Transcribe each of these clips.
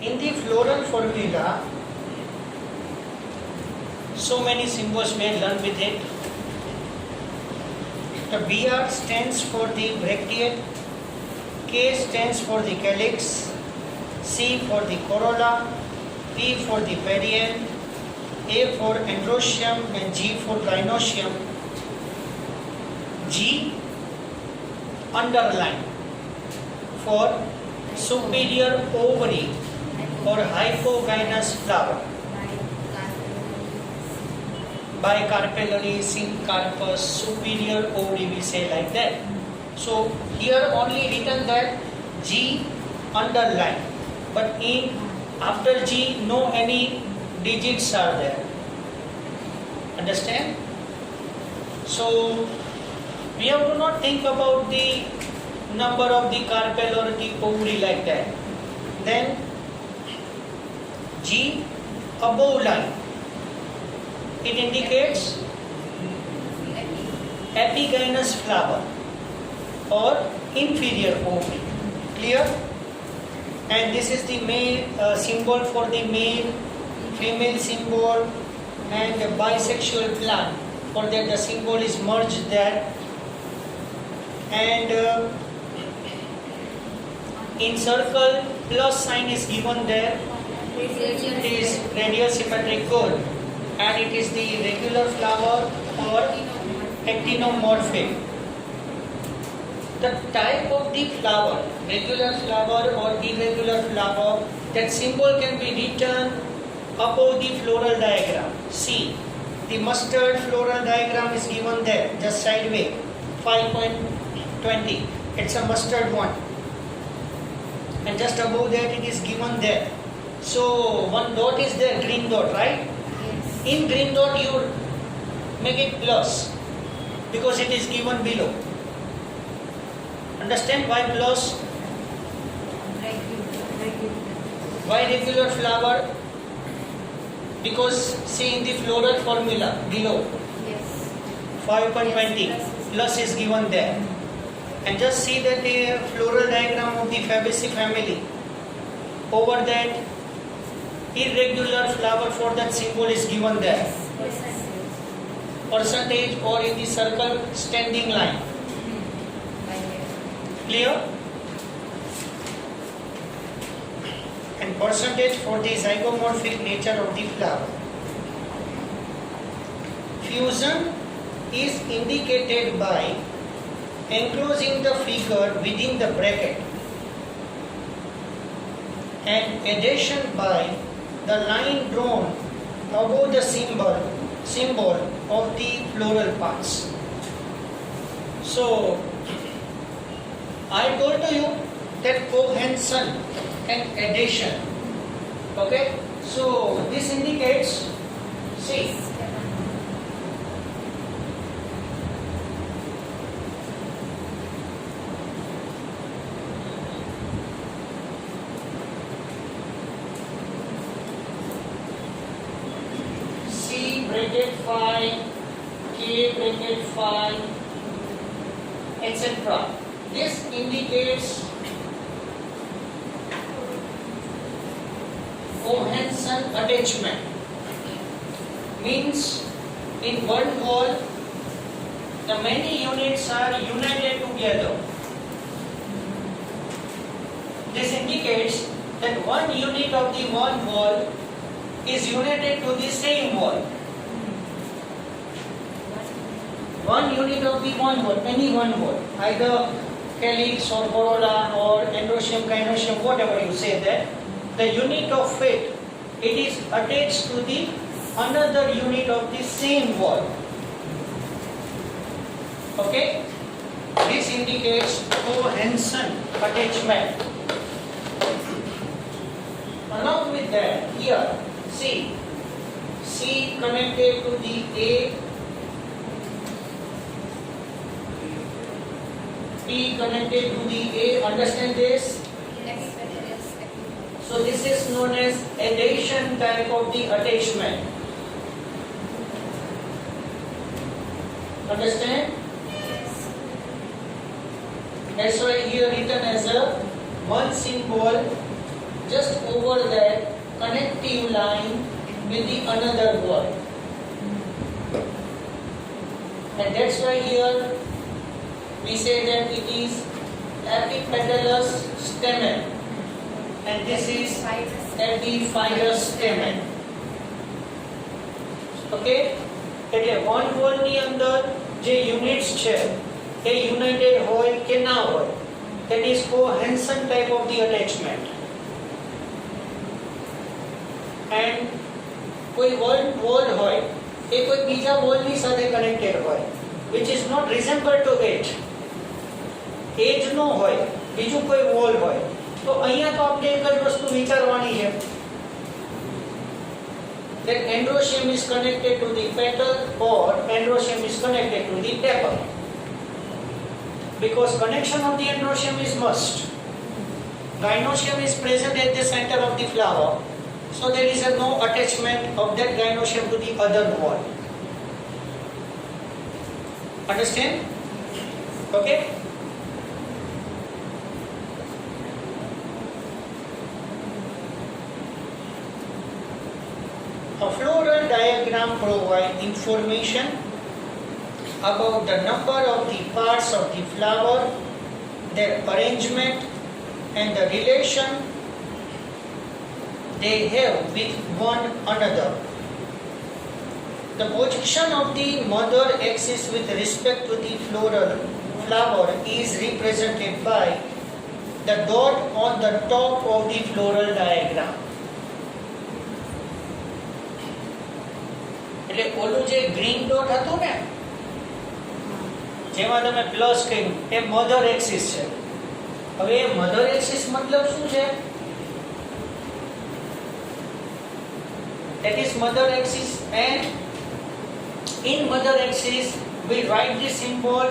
In the floral formula, so many symbols we learn with it. The BR stands for the brachiate, K stands for the calyx, C for the corolla, P for the perianth, A for androecium and G for gynoecium. G underline for superior ovary or hypogynous flower. Bicarpellary, syncarpous, superior ovary, we say like that. So here only written that G underline, but in after G no any digits are there. Understand? So we have to not think about the number of the carpel or the ovary like that. Then G above line, it indicates epigynous flower or inferior ovary. Clear? And this is the male symbol for the male, female symbol, and the bisexual plant. For that the symbol is merged there. And in circle plus sign is given there. It is radial symmetric good, and it is the regular flower or actinomorphic. The type of the flower, regular flower or irregular flower, that symbol can be written above the floral diagram. See, the mustard floral diagram is given there, just sideways, 5.20. It's a mustard one. And just above that it is given there. So one dot is there, green dot, right? Yes. In green dot you make it plus because it is given below. Understand why plus? Why regular flower? Because see in the floral formula below, Yes. 5.20 plus is given there. And just see that the floral diagram of the Fabaceae family. Over that irregular flower for that symbol is given there. Percentage or in the circle standing line. Clear? And percentage for the zygomorphic nature of the flower. Fusion is indicated by enclosing the figure within the bracket and addition by the line drawn above the symbol of the floral parts. So I told to you that cohension and addition. Okay? So this indicates, see, C bracket 5, K bracket 5, etc. This indicates cohension attachment. Means in one wall the many units are united together. This indicates that one unit of the one wall is united to the same wall. One unit of the one wall, any one wall, either calyx or corolla or androecium, gynoecium, whatever you say that, the unit of it is attached to the another unit of the same wall. Okay? This indicates cohension attachment. Along with that, here, see, C connected to the A, P connected to the A, understand this? So this is known as adhesion type of the attachment. Understand? That's why here written as a one symbol just over that connective line with the another wall. And that's why here we say that it is epipetalous stamen and this is epiphyllous stamen. Okay, એટલે one wall ની અંદર જે units છે એ United હોય કે ના હોય, that is cohesion type of the attachment. And કોઈ wall હોય એ કોઈ બીજા wall ની સાથે connected હોય, which is not resemble to it. એ જ ન હોય, બીજું કોઈ wall હોય, તો અહીંયા તો આપણે એક જ વસ્તુ વિચારવાની છે that androecium is connected to the petal or androecium is connected to the tepal, because connection of the androecium is must. Gynoecium is present at the center of the flower, so there is no attachment of that gynoecium to the other wall. Understand? Okay. A floral diagram provides information about the number of the parts of the flower, their arrangement, and the relation they have with one another. The position of the mother axis with respect to the flower is represented by the dot on the top of the floral diagram. એટલે ઓલું જે green dot હતું ને જેમાં તમે plus કહ્યું એ mother axis છે. હવે એ મધર એક્સિસ મતલબ શું છે? that is mother axis, and in mother axis we write the symbol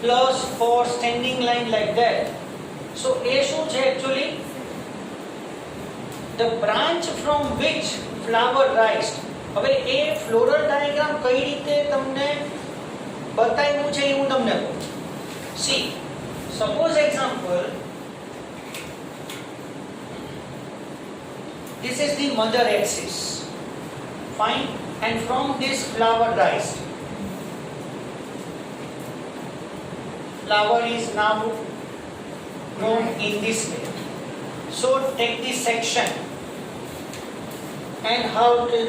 plus for standing line like that. So a શું છે actually? The branch from which flower rise. હવે એ floral diagram કઈ રીતે તમને બતાવ્યું છે એ હું તમને કહું. C suppose example, this is the mother axis, fine, and from this flower rise. Flower is now grown in this way. So take this section and how to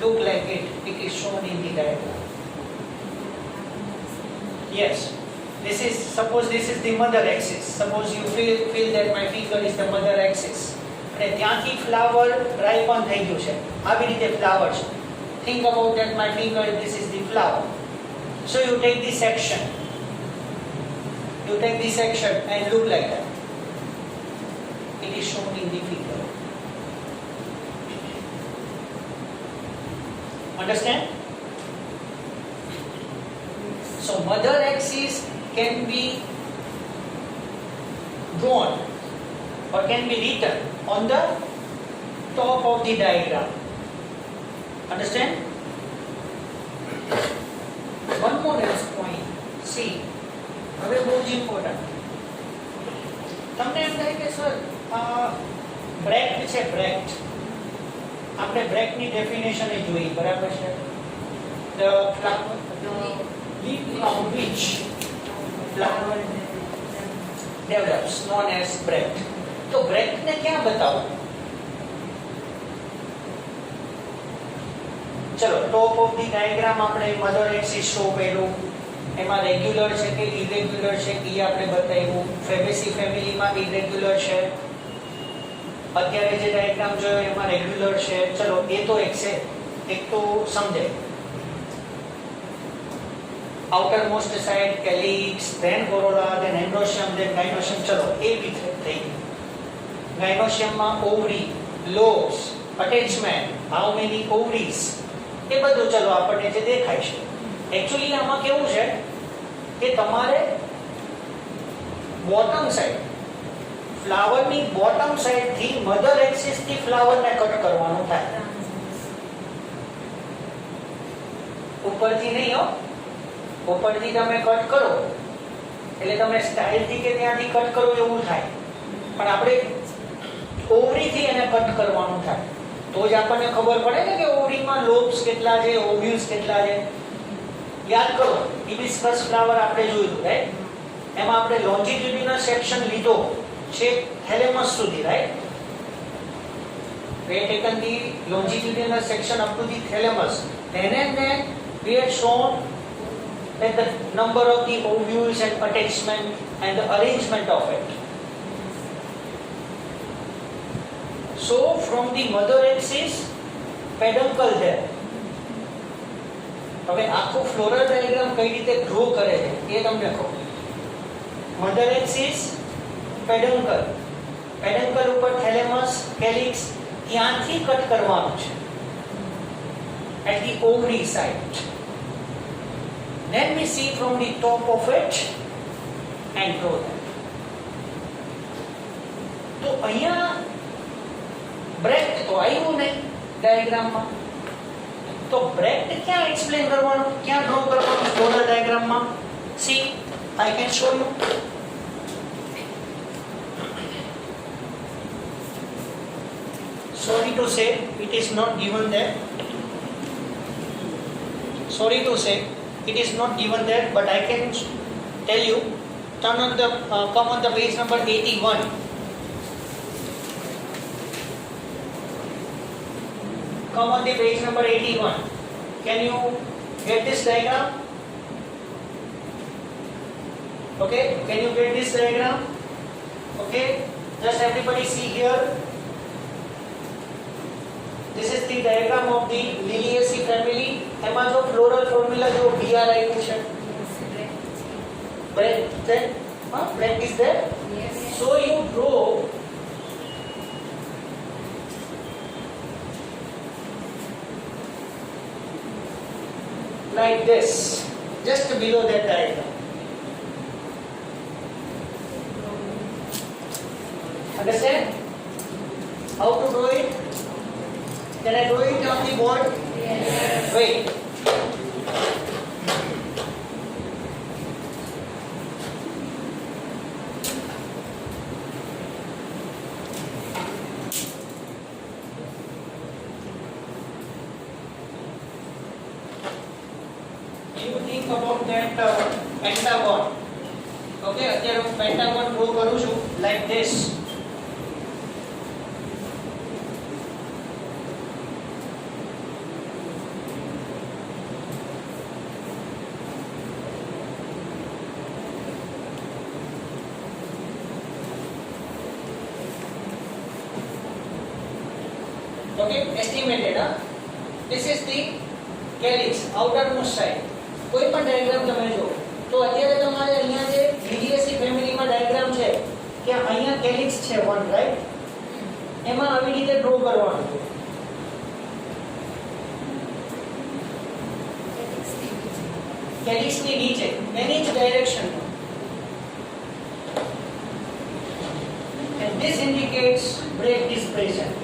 look like it is shown in the diagram. Yes, suppose this is the mother axis. Suppose you feel that my finger is the mother axis. અને ત્યાંથી flower ripen થઈ ગયું છે, આવી રીતે flower છે. Think about that my finger, this is the flower. So you take this section. You take this section and look like that. It is shown in the figure. Understand? So mother axis can be drawn or can be written on the top of the diagram. Understand? One more else point. See, હવે બહુ જ important. તમને એમ થાય કે sir બ્રેક્ટ છે, બ્રેક્ટ આપણે બ્રેકની definition એ જોઈ, બરાબર છે? The leaf from which flower develops known as brect. તો brect ને ક્યાં બતાવો? ચલો ટોપ ઓફ ધી ડાયાગ્રામ આપણે મધર એક્સિસ શો કર્યું, એમાં રેગ્યુલર છે કે ઇરેગ્યુલર છે એ આપણે બતાવ્યું. ફેબેસી ફેમિલીમાં ઇરેગ્યુલર છે, અત્યારે જે ડાયાગ્રામ જોયો એમાં રેગ્યુલર છે. ચલો એ તો એક તો સમજે. outermost side calyx, then corolla, then androecium, then gynoecium. ચલો એ બી થઈ ગયું. gynoeciumમાં ovary, lobes, attachment, how many ovaries, એ બધું ચલો આપણને જે દેખાય છે. એકચ્યુઅલી આમાં કેવું છે કે તમારે બોટમ સાઈડ, ફ્લાવરની બોટમ સાઈડ થી મધર એક્સિસ થી ફ્લાવરને કટ કરવાનું થાય, ઉપરથી નહીં હો. ઉપરથી તમે કટ કરો એટલે તમે સ્ટાઇલથી કે ત્યાંથી કટ કરો એવું થાય, પણ આપણે ઓવરીથી એને કટ કરવાનું થાય તો જ આપણને ખબર પડે ને કે ઓવરીમાં લોબ્સ કેટલા છે, ઓવ્યુલ્સ કેટલા છે. યાદ કરો હિબિસ્કસ ફ્લાવર આપણે જોયું રાઈટ, એમાં આપણે લોન્જિટ્યુડિનલ સેક્શન લીધો છે થેલેમસ સુધી right. We have taken the longitudinal section up to the thalamus. And then we have shown that the number of the ovules and attachment and the arrangement of it. So from the mother axis, peduncle there. હવે આખો floral diagram કઈ રીતે grow કરે છે એ તમને કહું. Mother axis, પેડન્કલ, પેડન્કલ ઉપર thalamus, કેલિક્સ, ત્યાંથી કટ કરવાનું છે at the ovary side. Then we see from the top of it and grow that. તો અહીંયા બ્રેક્ટ તો આવ્યું નહીં ડાયાગ્રામમાં, તો બ્રેક્ટ ક્યાં એક્સપ્લેન કરવાનું, ક્યાં ડ્રો કરવાનું ફ્લોરલ ડાયાગ્રામમાં? C I can show you. Sorry to say, it is not given there. Sorry to say, it is not given there, but I can tell you. Turn on the, come on the page number 81. Come on the page number 81. Can you get this diagram? Okay, can you get this diagram? Okay, just everybody see here. This is the diagram of the Liliaceae family. એમાં જો floral formula જો BR આવ્યું છે, breadth, breadth is there. Yes. So you draw like this, just below that diagram. Understand how to do it? Can I do it on the board? Yes. Wait. You think about that pentagon. Okay, અત્યારે હું pentagon draw કરું છું like this. Okay, estimated. This is the calyx, outermost side. કોઈ પણ diagram તમે જો તો અત્યારે તમારે અહીંયા જે Liliaceae ફેમિલીમાં ડાયાગ્રામ છે કે અહીંયા calyx છે વન રાઈટ, એમાં આવી રીતે ડ્રો કરવાનું છે. calyx ની નીચે એની જ ડાયરેક્શનમાં. And this indicates break is present.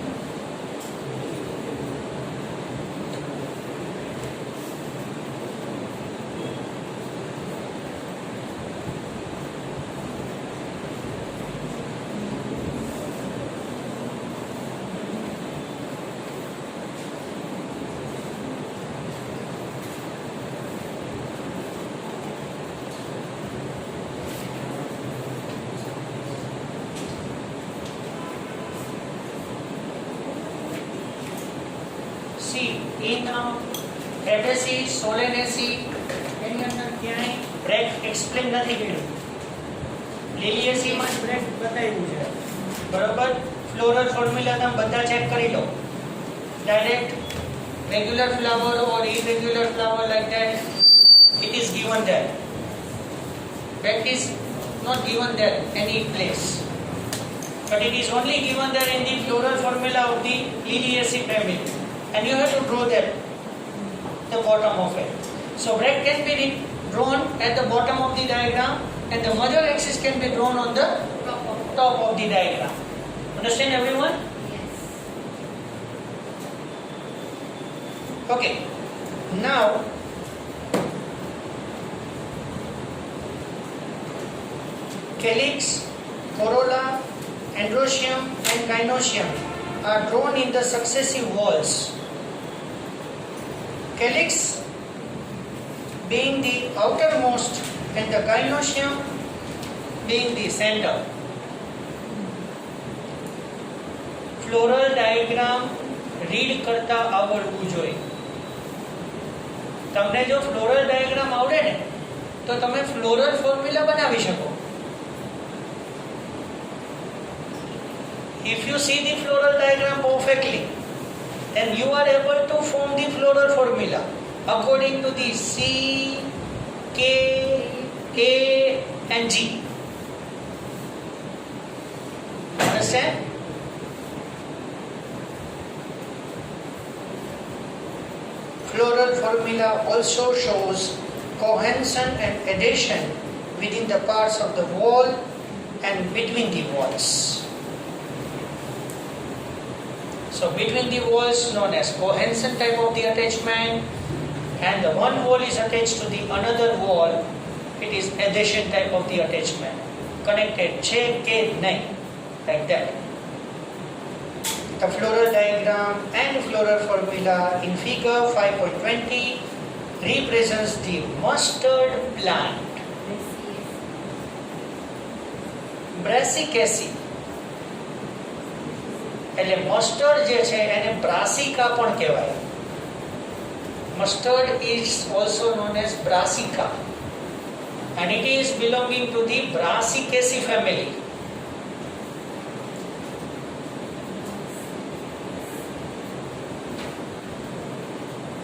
See, in Fabaceae, Solanaceae, એની અંદર ક્યાંય બ્રેક એક્સપ્લેન નથી કર્યું. Liliaceae માં જ બ્રેક બતાવ્યું છે. બરોબર, ફ્લોરલ ફોર્મ્યુલા તમે બધા ચેક કરી લો. Direct regular flower or irregular flower like that, it is given there. Break is not given there any place, but it is only given there in the floral formula of the Liliaceae family. And you have to draw that the bottom of it. So break can be drawn at the bottom of the diagram and the mother axis can be drawn on the top of the diagram. Understand everyone? Yes. Okay. Now calyx, corolla androecium and gynoecium are drawn in the successive walls. Calyx being the outermost and the gynoecium being the center. Floral diagram read કરતા આવડવું જોઈએ. તમને જો floral diagram આવડે ને તો તમે floral formula બનાવી શકો. If you see the floral diagram perfectly, then you are able to form the floral formula according to the C, K, A and G. Understand? Floral formula also shows cohesion and adhesion within the parts of the wall and between the walls. So between the walls known as cohesion type of the attachment, and the one wall is attached to the another wall, it is adhesion type of the attachment. Connected che ke nahi, like that. The floral diagram and floral formula in figure 5.20 represents the mustard plant. Brassicaceae એટલે mustard જે છે એને brassica પણ કહેવાય. Mustard is also known as brassica and it is belonging to the Brassicaceae family.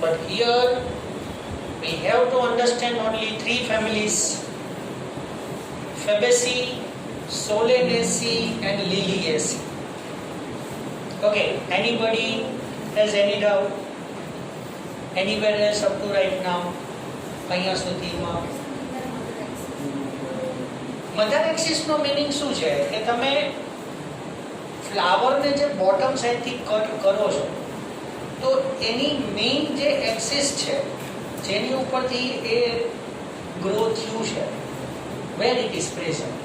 But here we have to understand only three families: Fabaceae, Solanaceae and Liliaceae. Okay, anybody has any doubt? Anywhere else up to right now? અહીંયા સુધીમાં mother axis નો meaning શું છે કે તમે flower ને જે bottom side થી cut કરો છો તો એની મેઇન જે એક્સિસ છે જેની ઉપરથી એ ગ્રો થયું છે, વેર ઇટ ઇઝ પ્રેઝન્ટ.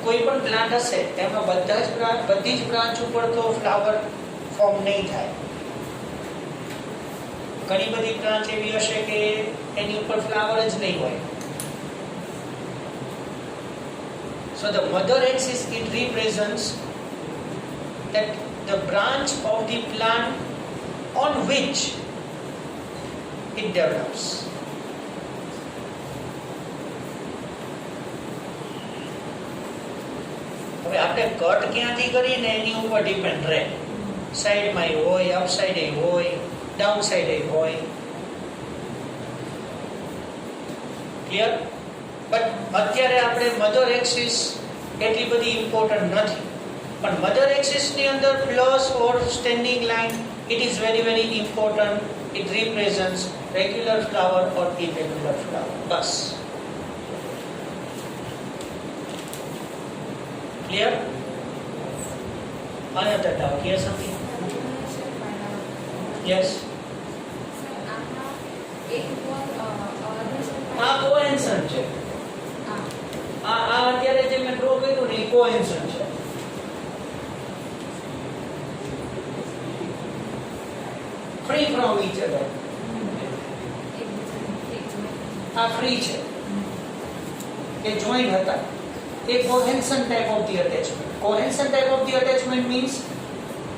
કોઈ પણ પ્લાન્ટ હશે એમાં બધી જ બ્રાન્ચ ઉપર તો ફ્લાવર ફોર્મ નહીં થાય. ઘણી બધી બ્રાન્ચ એવી હશે કે એની ઉપર ફ્લાવર જ નહીં હોય. So the mother axis, it represents that the branch of the plant on which it develops. હવે આપણે કટ ક્યાંથી કરીએ ને એની ઉપર ડિપેન્ડ રહે. સાઈડમાં હોય, અપ સાઈડે હોય, ડાઉન સાઈડે હોય. ક્લિયર? બટ અત્યારે આપણે મધર એક્સિસ એટલી બધી ઇમ્પોર્ટન્ટ નથી. પણ મધર એક્સિસની અંદર plus or standing line, it is very very important. It represents regular flower or irregular flower. Bus. Clear? Another doubt? Yes, something? Yes. આ કોહેન્સન છે. આ અત્યારે જે મેં ડ્રો કર્યું ને એ કોહેન્સન છે. Free from each other. આ free છે. એ joint હતા. એ cohesion type of the attachment. Cohesion type of the attachment means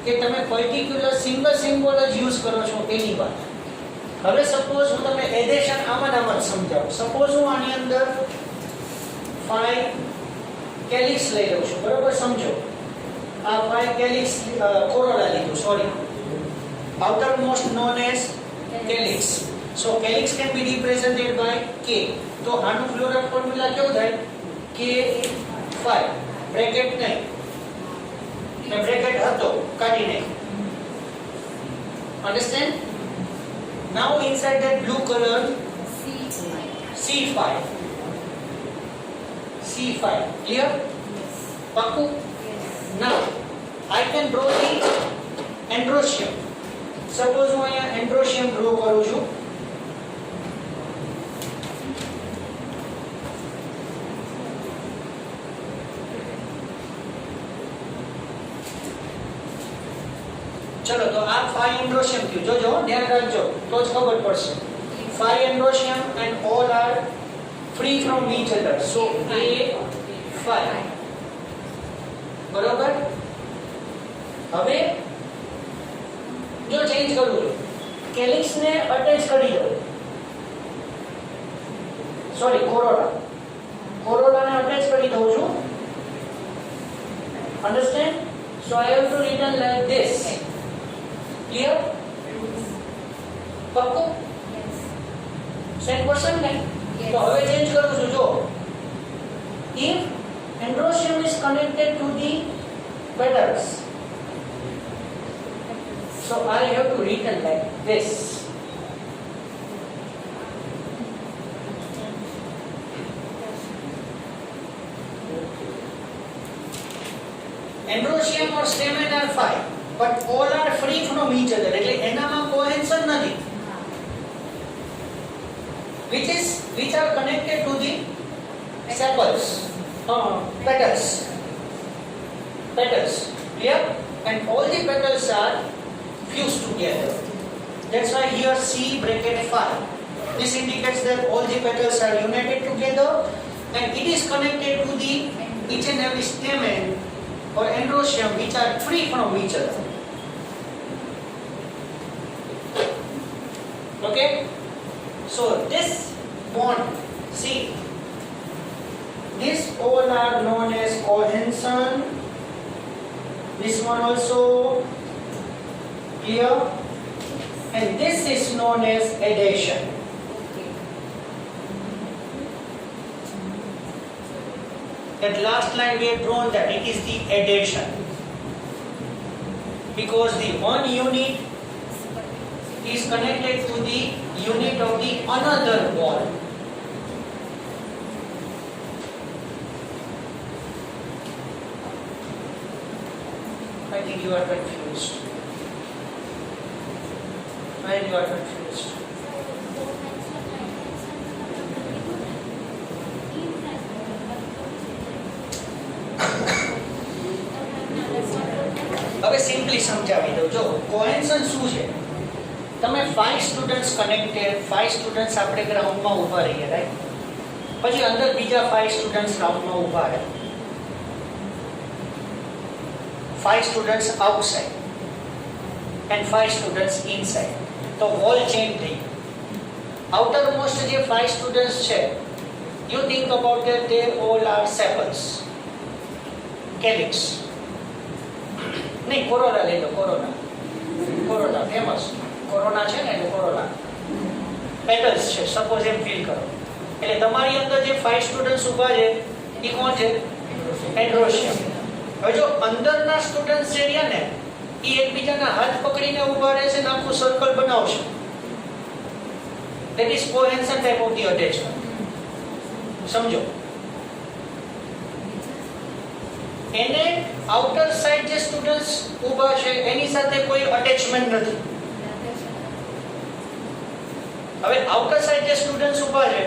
કે તમે particular single symbol જ use કરો છો એની વાત. હવે સપોઝ હું તમને એડેશન આમાં જ સમજાવું. સપોઝ હું આની અંદર 5 કેલિક્સ લઈ લઉં છું, બરોબર? સમજો, આ 5 કેલિક્સ કોરોલા લીધું, sorry, outermost known as calyx. So calyx can be represented by K. તો આનું ફ્લોરલ ફોર્મ્યુલા કેવું થાય? K5 બ્રેકેટ નહીં, મેં બ્રેકેટ હતો કાઢી નાખ્યો. Understand? Now inside that blue color C5. C5. Clear? Pakku? Now I can draw the androecium. Suppose હું અહીંયા androecium draw કરું છું. ચલો તો આ 5 એન્ડ્રોશિયમ થયું. જોજો ધ્યાન રાખજો તો જ ખબર પડશે. 5 એન્ડ્રોશિયમ and all are free from each other. So A 5. બરોબર. હવે જો ચેન્જ કરું છું, કેલિક્સ ને અટેચ કરી દો. સોરી, કોરોલા ને અટેચ કરી દઉં છું. Understand? So I have to written like this. Clear? પક્કું? 100% ને? તો હવે ચેન્જ કરું છું. જો if androecium is connected to the petals, so I have to written like this. Androecium or stamen are 5, but all are free from each other. એટલે એનામાં cohesion નથી. Which are connected to the sepals, petals. Clear? And all the petals are fused together. That's why here C bracket 5. This indicates that all the petals are united together and it is connected to the each and every stamen or androecium which are free from each other. Okay? So this bond, see, these all are known as cohesion. This one also, here, and this is known as adhesion. That last line we have drawn that it is the adhesion, because the one unit is connected to the unit of the another bond. I think you are confused. Why you are confused? હવે simply સમજાવી દઉં. જો કોહેન્શન શું છે, તમે 5 students connected, 5 students આપણે ગ્રાઉન્ડમાં ઊભા રહીએ, રાઈટ? પછી અંદર બીજા 5 સ્ટુડન્ટ્સ ગ્રાઉન્ડમાં ઊભા રહે, 5 students outside and 5 students inside. તો વોલ ચેન્જ થઈ. આઉટર મોસ્ટ જે 5 સ્ટુડન્ટ્સ છે, you think about that they all are sepals, calyx. નહીં, કોરોના લઈ લો. કોરોના ફેમસ કોરોના છે ને, એટલે કોરોના પેટલ્સ છે. સપોઝ એમ ફીલ કરો, એટલે તમારી અંદર જે 5 સ્ટુડન્ટ્સ ઊભા છે એ કોણ છે? એન્ડ્રોશિયમ. હવે જો અંદરના સ્ટુડન્ટ્સ જે રહ્યા ને, એ એકબીજાના હાથ પકડીને ઊભા રહેશે ને આખું સર્કલ બનાવશે. That is cohesion type of the attachment. સમજો. એને આઉટર સાઇડ જે સ્ટુડન્ટ્સ ઊભા છે એની સાથે કોઈ અટેચમેન્ટ નથી. હવે આઉટર સાઇડ જે સ્ટુડન્ટ્સ ઊભા છે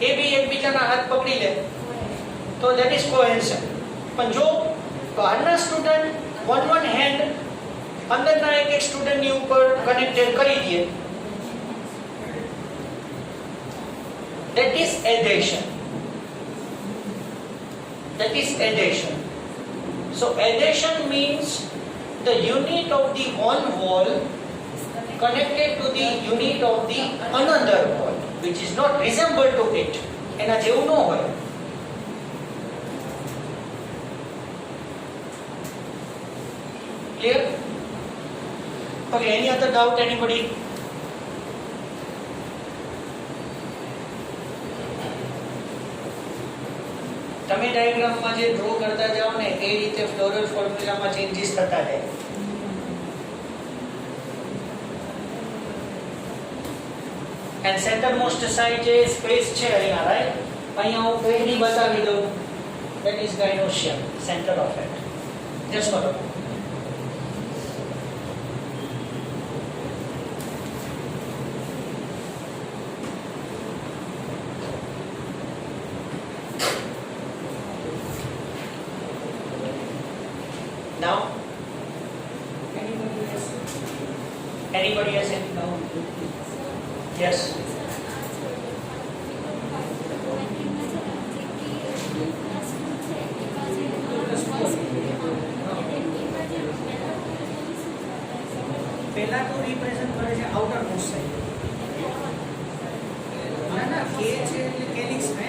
એ બી એકબીજાના હાથ પકડી લે તો that is cohesion. પણ જો બહારના સ્ટુડન્ટ one હેન્ડ અંદરના એક સ્ટુડન્ટની ઉપર કનેક્ટેડ કરી દે, that is adhesion. So adhesion means the unit of the one wall connected to the unit of the another wall which is not resemble to it. એના જેવું ન હોય. Clear? Okay, any other doubt, anybody? તમે ડાયાગ્રામમાં જે draw કરતા જાઓ ને એ રીતે ફ્લોરલ ફોર્મ્યુલામાં ચેન્જીસ થતા જાય. And centermost side જે સ્પેસ છે અહીંયા, રાઈટ? અહીંયા હું પહેલી બતાવી દઉં. That is gynoecium, center of it. Just follow. Now, anybody else? Anybody has any doubt? Yes. પહેલા તો રિપ્રેઝન્ટ કરે છે આઉટર મોસ્ટ સાઇડ. ના કે છે એટલે કેલિક્સ ને.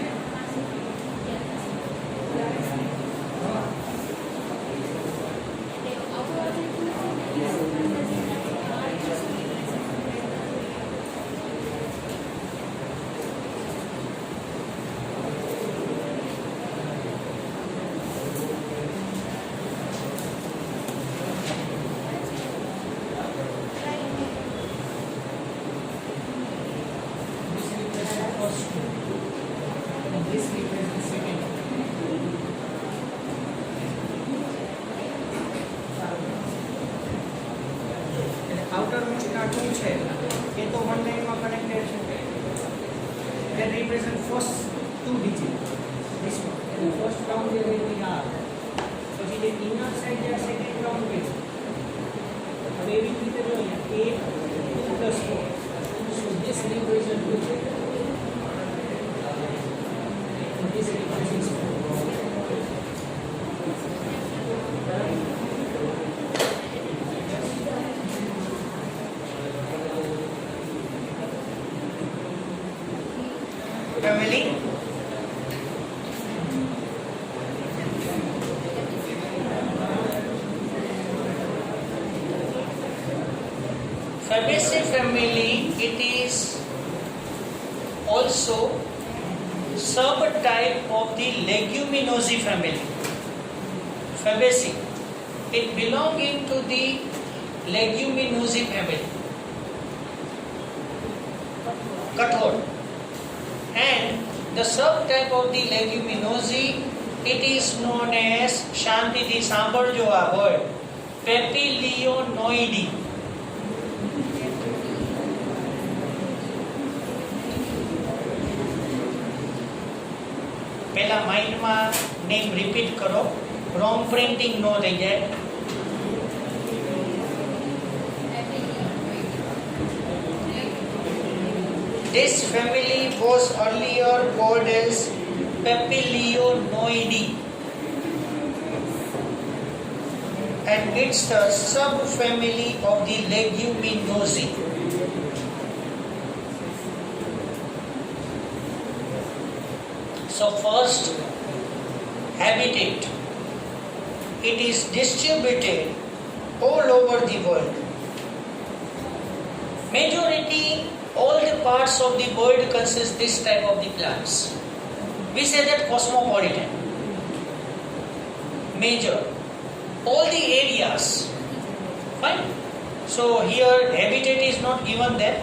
આઉટર મોસ્ટ ના ટુ છે એ તો વન લાઇનમાં કનેક્ટેડ છે. Then represent first two digit. This one. And first round there will be R. પછી જે inner side there second round છે. હવે એવી રીતે જો અહીંયા a 2 + 4. So this represent 2. This represents 4. Family. Fabaceae family, it is also subtype of the Leguminosae family. Fabaceae, it belonging to the Leguminosae family. Kathod. And the subtype of the Leguminosae, it is known as, શાંતિથી સાંભળજો આ word, Papilionoideae. પહેલા માઇન્ડમાં name repeat કરો, wrong printing ન થઈ જાય. This family was earlier called as Papilionoideae, and it's the subfamily of the Leguminosae. So first, habitat. It is distributed all over the world. Majority, all the parts of the world consist this type of the plants. We say that cosmopolitan. Major. All the areas. Fine. So here habitat is not given there.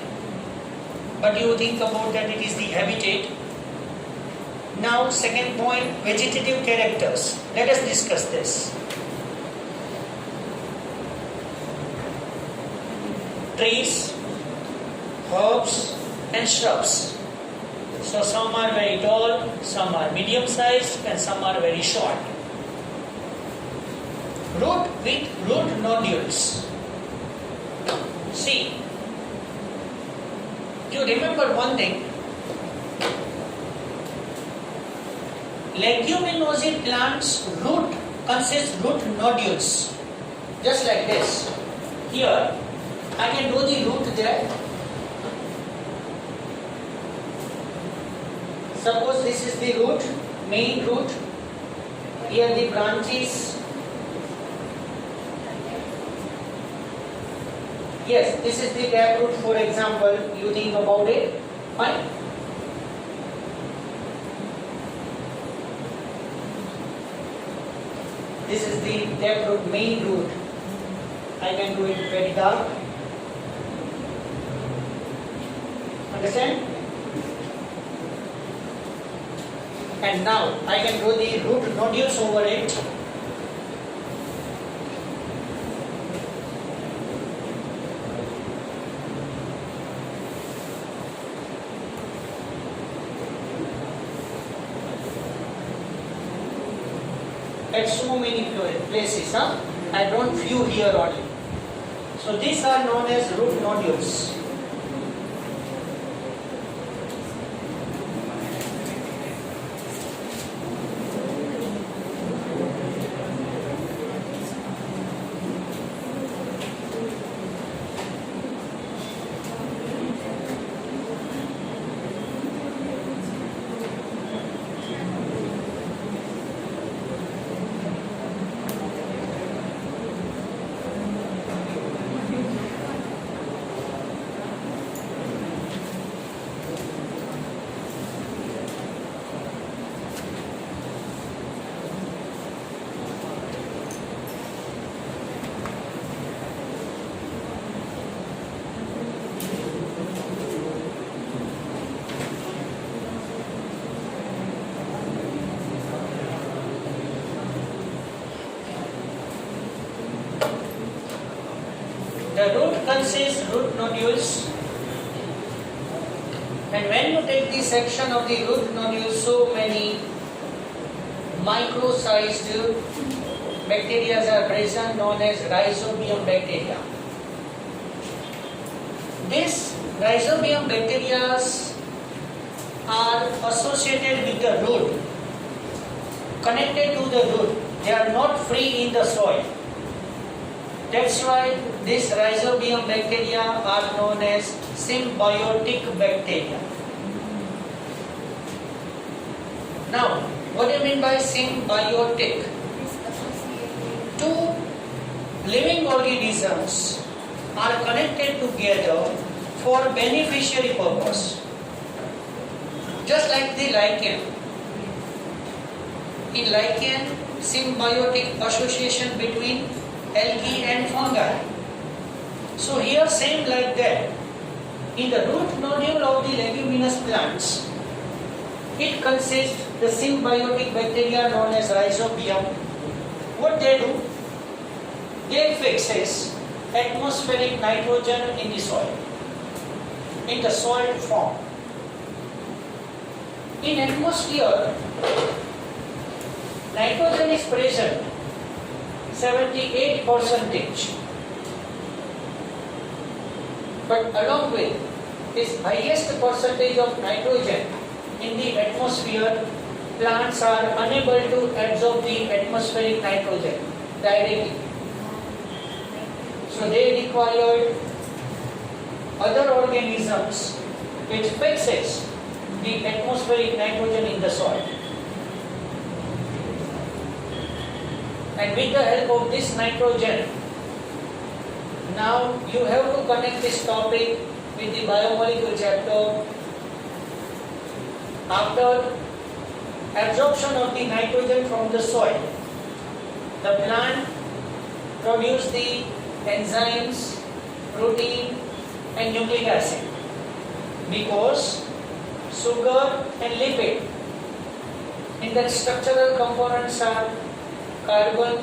But you think about that it is the habitat. Now second point, vegetative characters. Let us discuss this. Trees, herbs and shrubs. So some are very tall, some are medium sized and some are very short. Root with root nodules. See, you remember one thing. Leguminosae plants root consists root nodules. Just like this. Here I can do the root there. Suppose this is the root, main root. Here the branches. Yes, this is the taproot, for example. You think about it. Fine. This is the taproot, main root. I can do it very dark. Understand? And now I can do the root nodules over it. At so many places, I don't view here only. So these are known as root nodules. The root consists root nodules, and when you take the section of the root nodules, so many micro-sized bacteria are present known as rhizobium bacteria. These rhizobium bacteria are associated with the root, connected to the root. They are not free in the soil. That's why these rhizobium bacteria are known as symbiotic bacteria. Now, what do you mean by symbiotic? Two living organisms are connected together for beneficiary purpose. Just like the lichen. In lichen, symbiotic association between algae and fungi. So here same like that. In the root nodule of the leguminous plants, it consists the symbiotic bacteria known as rhizobium. What they do? They fixes atmospheric nitrogen in the soil, in the soil form. In atmosphere, nitrogen is present 78%. But along with this highest percentage of nitrogen in the atmosphere, plants are unable to absorb the atmospheric nitrogen directly. So they require other organisms which fixes the atmospheric nitrogen in the soil. And with the help of this nitrogen, now you have to connect this topic with the biomolecule chapter. After absorption of the nitrogen from the soil, the plant produces the enzymes, protein and nucleic acid, because sugar and lipid in that structural components are carbon,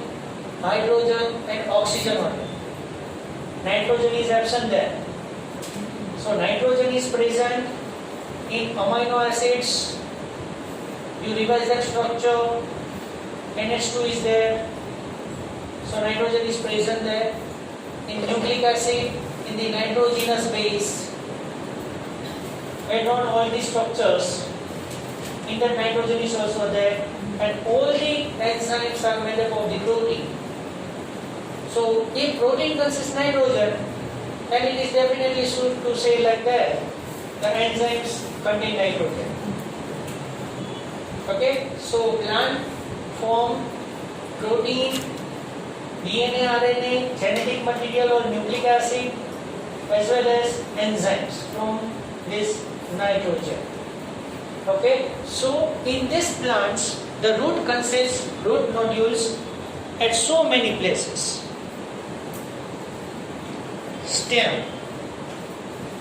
hydrogen and oxygen only. Nitrogen is absent there. So nitrogen is present in amino acids. You revise that structure. NH2 is there. So nitrogen is present there. In nucleic acid, in the nitrogenous base. Add on all these structures. In that nitrogen is also there. And all the enzymes are made up of the protein. So if protein consists nitrogen, then it is definitely suited to say like that. The enzymes contain nitrogen. Okay, so plant form protein, DNA, RNA, genetic material or nucleic acid, as well as enzymes from this nitrogen. Okay, so in these plants, the root consists root nodules at so many places. Stem,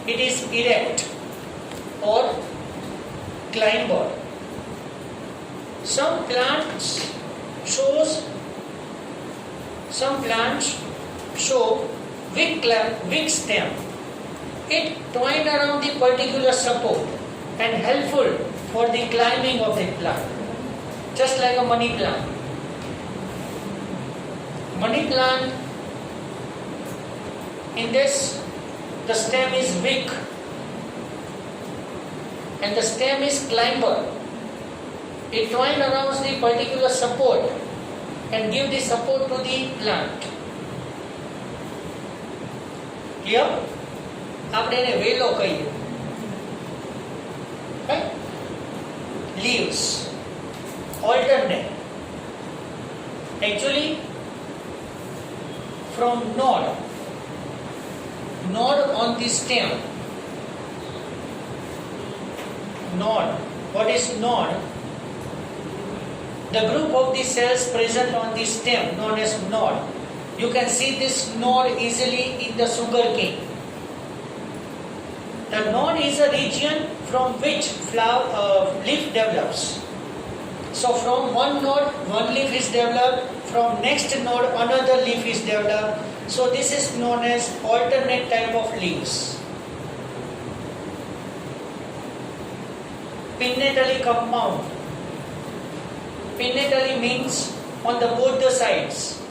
it is erect or climber. Some plants show weak stem. It twined around the particular support and helpful for the climbing of the plant, just like a money plant. Money plant In this, the stem is weak and the stem is climber. It twines around the particular support and give the support to the plant. Clear? આપણે એને વેલો કહીએ. Right? Leaves alternate. Actually, from node on the stem. Node. What is node? The group of the cells present on the stem known as node. You can see this node easily in the sugarcane. The node is a region from which leaf develops. So from one node, one leaf is developed. From next node, another leaf is developed. So this is known as alternate type of leaves. Pinnately compound. Pinnately means on the both the sides.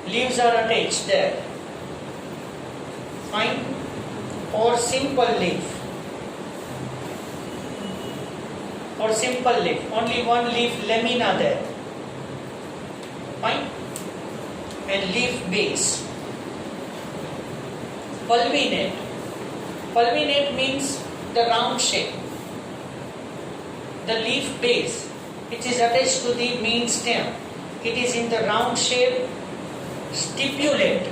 Leaves are attached there. Fine. Or simple leaf. Or simple leaf. Only one leaf, lamina there. Fine. And leaf base. Pulvinate. Pulvinate means the round shape. The leaf base, which is attached to the main stem, it is in the round shape. Stipulate.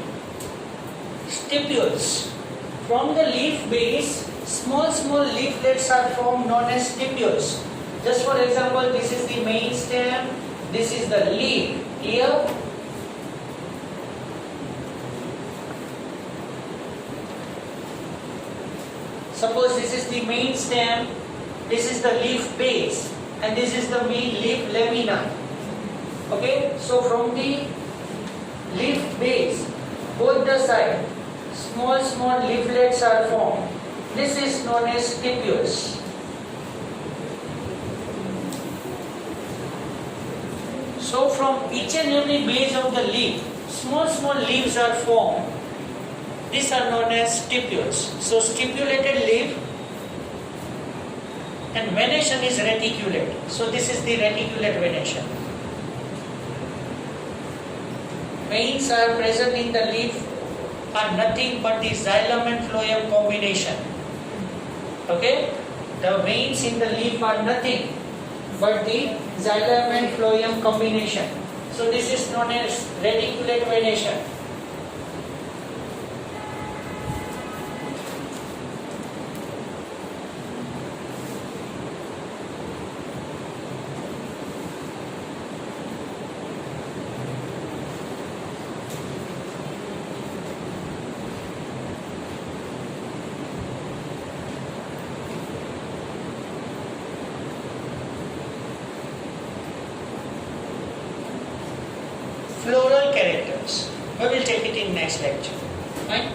Stipules. From the leaf base, small leaflets are formed known as stipules. Just for example, this is the main stem, this is the leaf. Clear? Suppose this is the main stem, this is the leaf base, and this is the main leaf lamina. Okay? So from the leaf base, both the sides, small leaflets are formed. This is known as stipules. So from each and every base of the leaf, small leaves are formed. These are known as stipules. So stipulated leaf and venation is reticulate. So this is the reticulate venation. Veins are present in the leaf are nothing but the xylem and phloem combination. Okay? The veins in the leaf are nothing but the xylem and phloem combination. So this is known as reticulate venation. Floral characters. We will take it in next lecture. Fine?